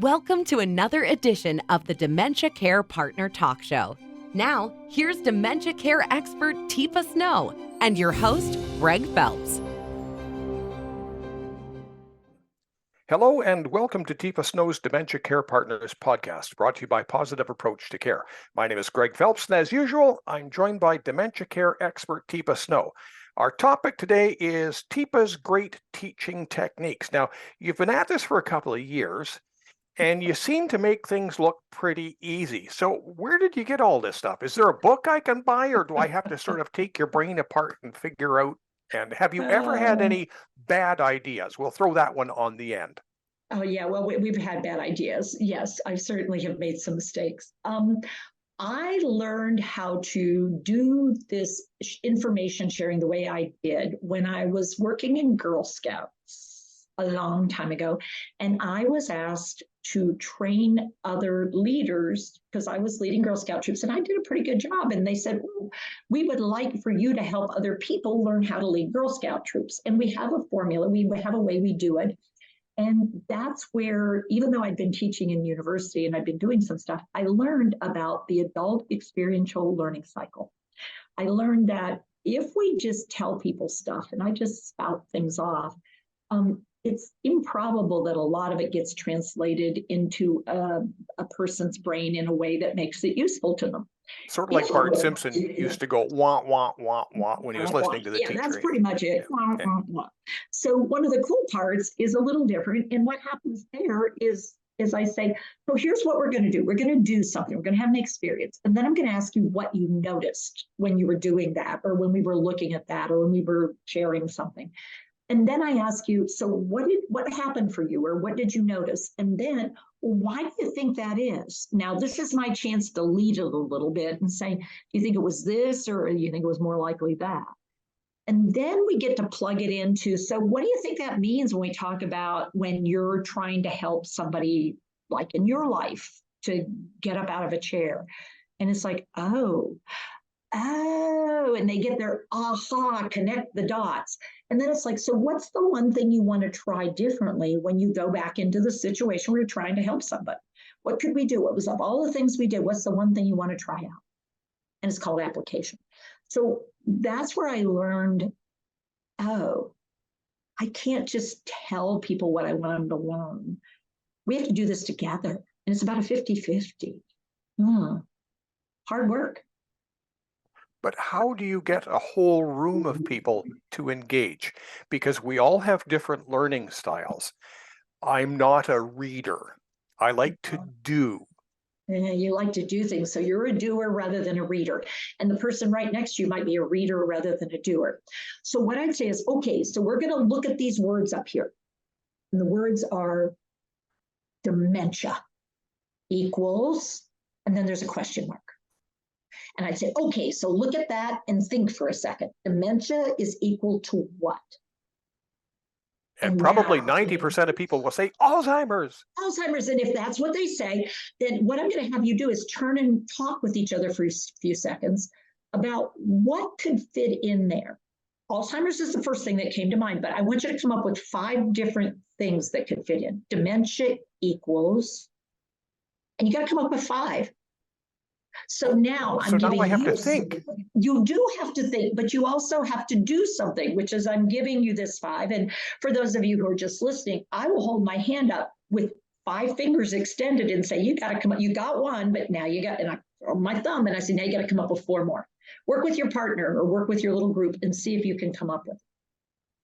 Welcome to another edition of the Dementia Care Partner Talk Show. Now, here's dementia care expert Teepa Snow and your host, Greg Phelps. Hello and welcome to Teepa Snow's Dementia Care Partners podcast, brought to you by Positive Approach to Care. My name is Greg Phelps, and as usual, I'm joined by dementia care expert Teepa Snow. Our topic today is Teepa's great teaching techniques. Now, you've been at this for a couple of years, and you seem to make things look pretty easy. So where did you get all this stuff? Is there a book I can buy, or do I have to sort of take your brain apart and figure out? And have you ever had any bad ideas? We'll throw that one on the end. Oh, yeah. Well, we've had bad ideas. Yes, I certainly have made some mistakes. I learned how to do this information sharing the way I did when I was working in Girl Scouts a long time ago. And I was asked to train other leaders because I was leading Girl Scout troops and I did a pretty good job. And they said, we would like for you to help other people learn how to lead Girl Scout troops. And we have a formula, we have a way we do it. And that's where, even though I'd been teaching in university and I'd been doing some stuff, I learned about the adult experiential learning cycle. I learned that if we just tell people stuff and I just spout things off, it's improbable that a lot of it gets translated into a person's brain in a way that makes it useful to them. Sort of like Bart Simpson used to go, wah, wah, wah, wah, when he was listening to the teacher. Yeah, that's pretty much it. Wah, wah, wah. So one of the cool parts is a little different. And what happens there is I say, so here's what we're going to do. We're going to do something. We're going to have an experience. And then I'm going to ask you what you noticed when you were doing that, or when we were looking at that, or when we were sharing something. And then I ask you, so what happened for you, or what did you notice? And then, why do you think that is? Now, this is my chance to lead it a little bit and say, do you think it was this, or do you think it was more likely that? And then we get to plug it into, so what do you think that means when we talk about when you're trying to help somebody, like in your life, to get up out of a chair? And it's like, oh, and they get their aha, connect the dots. And then it's like, so what's the one thing you want to try differently when you go back into the situation where you're trying to help somebody? What could we do? What was of all the things we did, what's the one thing you want to try out? And it's called application. So that's where I learned, oh, I can't just tell people what I want them to learn. We have to do this together. And it's about a 50-50. Hard work. But how do you get a whole room of people to engage? Because we all have different learning styles. I'm not a reader. I like to do. You like to do things. So you're a doer rather than a reader. And the person right next to you might be a reader rather than a doer. So what I'd say is, okay, so we're going to look at these words up here. And the words are dementia equals, and then there's a question mark. And I'd say, okay, so look at that and think for a second. Dementia is equal to what? And probably 90% of people will say Alzheimer's. Alzheimer's. And if that's what they say, then what I'm going to have you do is turn and talk with each other for a few seconds about what could fit in there. Alzheimer's is the first thing that came to mind, but I want you to come up with 5 different things that could fit in. Dementia equals, and you got to come up with 5. So now I have to think. You do have to think, but you also have to do something, which is I'm giving you this 5. And for those of you who are just listening, I will hold my hand up with 5 fingers extended and say, you got to come up. You got 1, but now you got, and I throw my thumb and I say, now you got to come up with 4 more. Work with your partner or work with your little group and see if you can come up with it.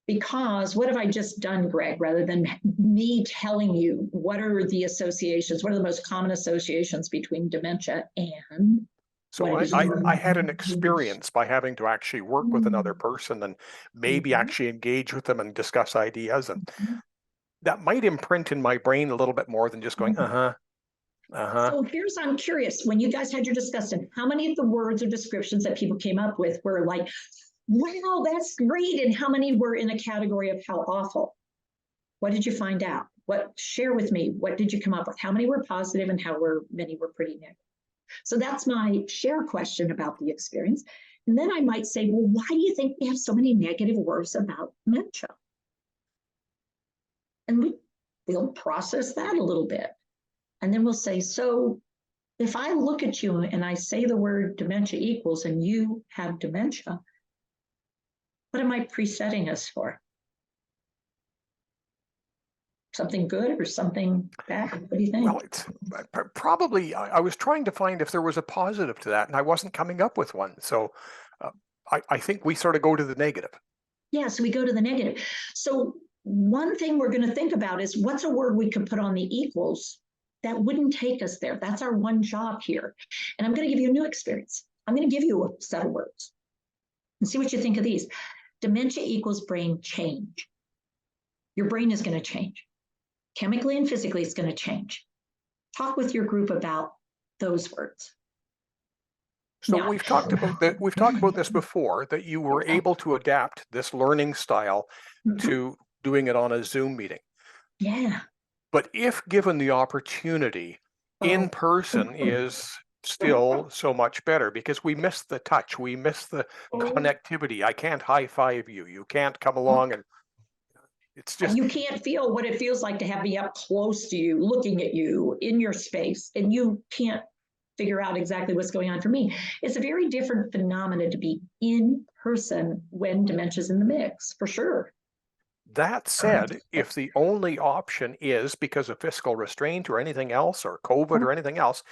Because what have I just done, Greg, rather than me telling you what are the associations, what are the most common associations between dementia and... So I had an experience by having to actually work with another person and maybe actually engage with them and discuss ideas. And that might imprint in my brain a little bit more than just going, So I'm curious, when you guys had your discussion, how many of the words or descriptions that people came up with were like, wow, that's great. And how many were in a category of how awful? What did you find out? Share with me, what did you come up with? How many were positive and many were pretty negative? So that's my share question about the experience. And then I might say, well, why do you think we have so many negative words about dementia? And we'll process that a little bit. And then we'll say, so if I look at you and I say the word dementia equals and you have dementia, what am I presetting us for? Something good or something bad? What do you think? Well, it's probably, I was trying to find if there was a positive to that, and I wasn't coming up with one. So I think we sort of go to the negative. Yeah, so we go to the negative. So one thing we're going to think about is what's a word we could put on the equals that wouldn't take us there. That's our one job here. And I'm going to give you a new experience. I'm going to give you a set of words and see what you think of these. Dementia equals brain change. Your brain is going to change. Chemically and physically, it's going to change. Talk with your group about those words. So Now, we've talked about this before, that you were able to adapt this learning style to doing it on a Zoom meeting. Yeah. But if given the opportunity, in person is still so much better, because we miss the touch, we miss the connectivity. I can't high five you. You can't come along, and it's just, you can't feel what it feels like to have me up close to you, looking at you in your space, and you can't figure out exactly what's going on. For me, it's a very different phenomenon to be in person when dementia's in the mix, for sure. That said, if the only option is because of fiscal restraint or anything else, or COVID or anything else,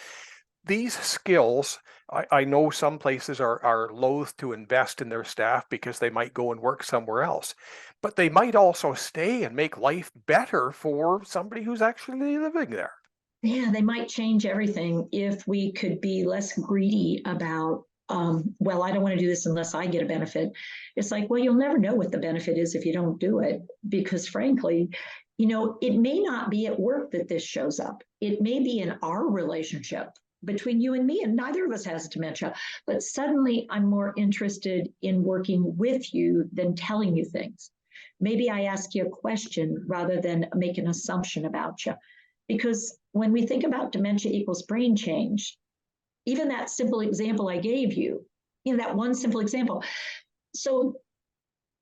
these skills, I know some places are loath to invest in their staff because they might go and work somewhere else, but they might also stay and make life better for somebody who's actually living there. Yeah, they might change everything if we could be less greedy about, well, I don't want to do this unless I get a benefit. It's like, well, you'll never know what the benefit is if you don't do it, because frankly, it may not be at work that this shows up. It may be in our relationship between you and me, and neither of us has dementia, but suddenly I'm more interested in working with you than telling you things. Maybe I ask you a question rather than make an assumption about you. Because when we think about dementia equals brain change, even that simple example I gave you, that one simple example. So,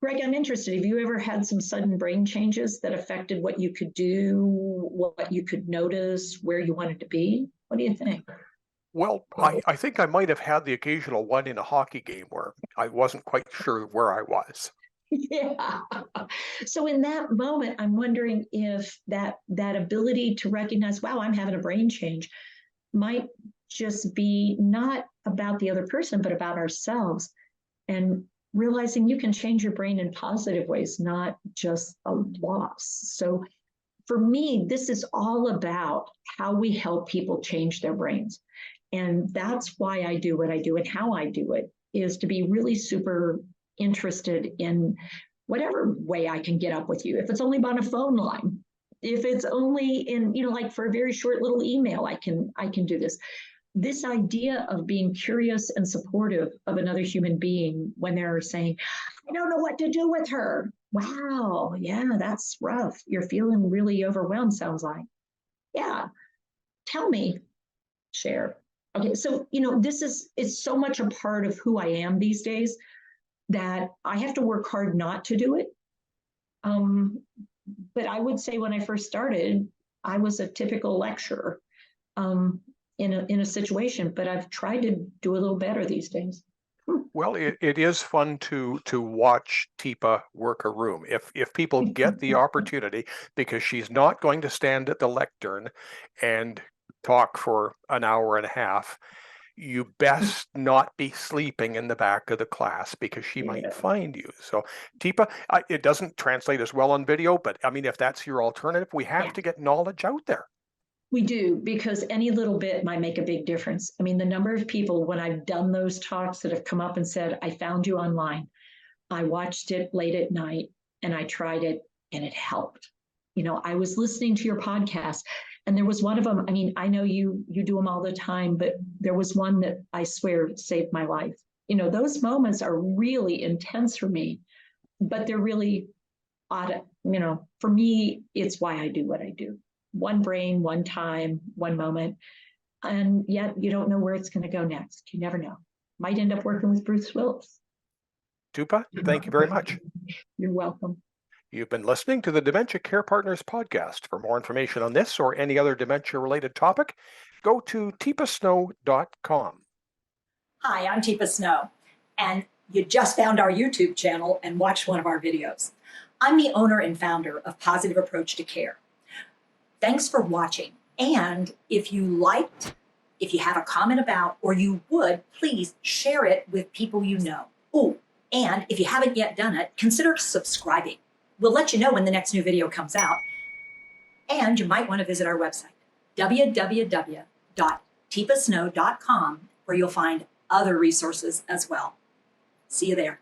Greg, I'm interested. Have you ever had some sudden brain changes that affected what you could do, what you could notice, where you wanted to be? What do you think? Well, I think I might have had the occasional one in a hockey game where I wasn't quite sure where I was. Yeah. So in that moment, I'm wondering if that ability to recognize, wow, I'm having a brain change, might just be not about the other person, but about ourselves, and realizing you can change your brain in positive ways, not just a loss. So for me, this is all about how we help people change their brains. And that's why I do what I do, and how I do it is to be really super interested in whatever way I can get up with you. If it's only on a phone line, if it's only in, like for a very short little email, I can do this. This idea of being curious and supportive of another human being when they're saying, I don't know what to do with her. Wow, yeah, that's rough. You're feeling really overwhelmed, sounds like. Yeah, tell me, share. Okay, so, it's so much a part of who I am these days that I have to work hard not to do it. But I would say when I first started, I was a typical lecturer in a situation, but I've tried to do a little better these days. Well, it is fun to watch Teepa work a room. If people get the opportunity, because she's not going to stand at the lectern and talk for an hour and a half, you best not be sleeping in the back of the class, because she might find you. So Teepa, it doesn't translate as well on video, but I mean, if that's your alternative, we have to get knowledge out there. We do, because any little bit might make a big difference. I mean, the number of people when I've done those talks that have come up and said, I found you online, I watched it late at night, and I tried it, and it helped. I was listening to your podcast, and there was one of them. I mean, I know you do them all the time, but there was one that I swear saved my life. Those moments are really intense for me, but they're really odd. For me, it's why I do what I do. One brain, one time, one moment. And yet you don't know where it's going to go next. You never know. Might end up working with Bruce Willis. Teepa, thank you very much. You're welcome. You've been listening to the Dementia Care Partners podcast. For more information on this or any other dementia-related topic, go to teepasnow.com. Hi, I'm Teepa Snow, and you just found our YouTube channel and watched one of our videos. I'm the owner and founder of Positive Approach to Care. Thanks for watching, and if you liked, if you have a comment about, or you would, please share it with people you know. Oh, and if you haven't yet done it, consider subscribing. We'll let you know when the next new video comes out, and you might want to visit our website, www.teepasnow.com, where you'll find other resources as well. See you there.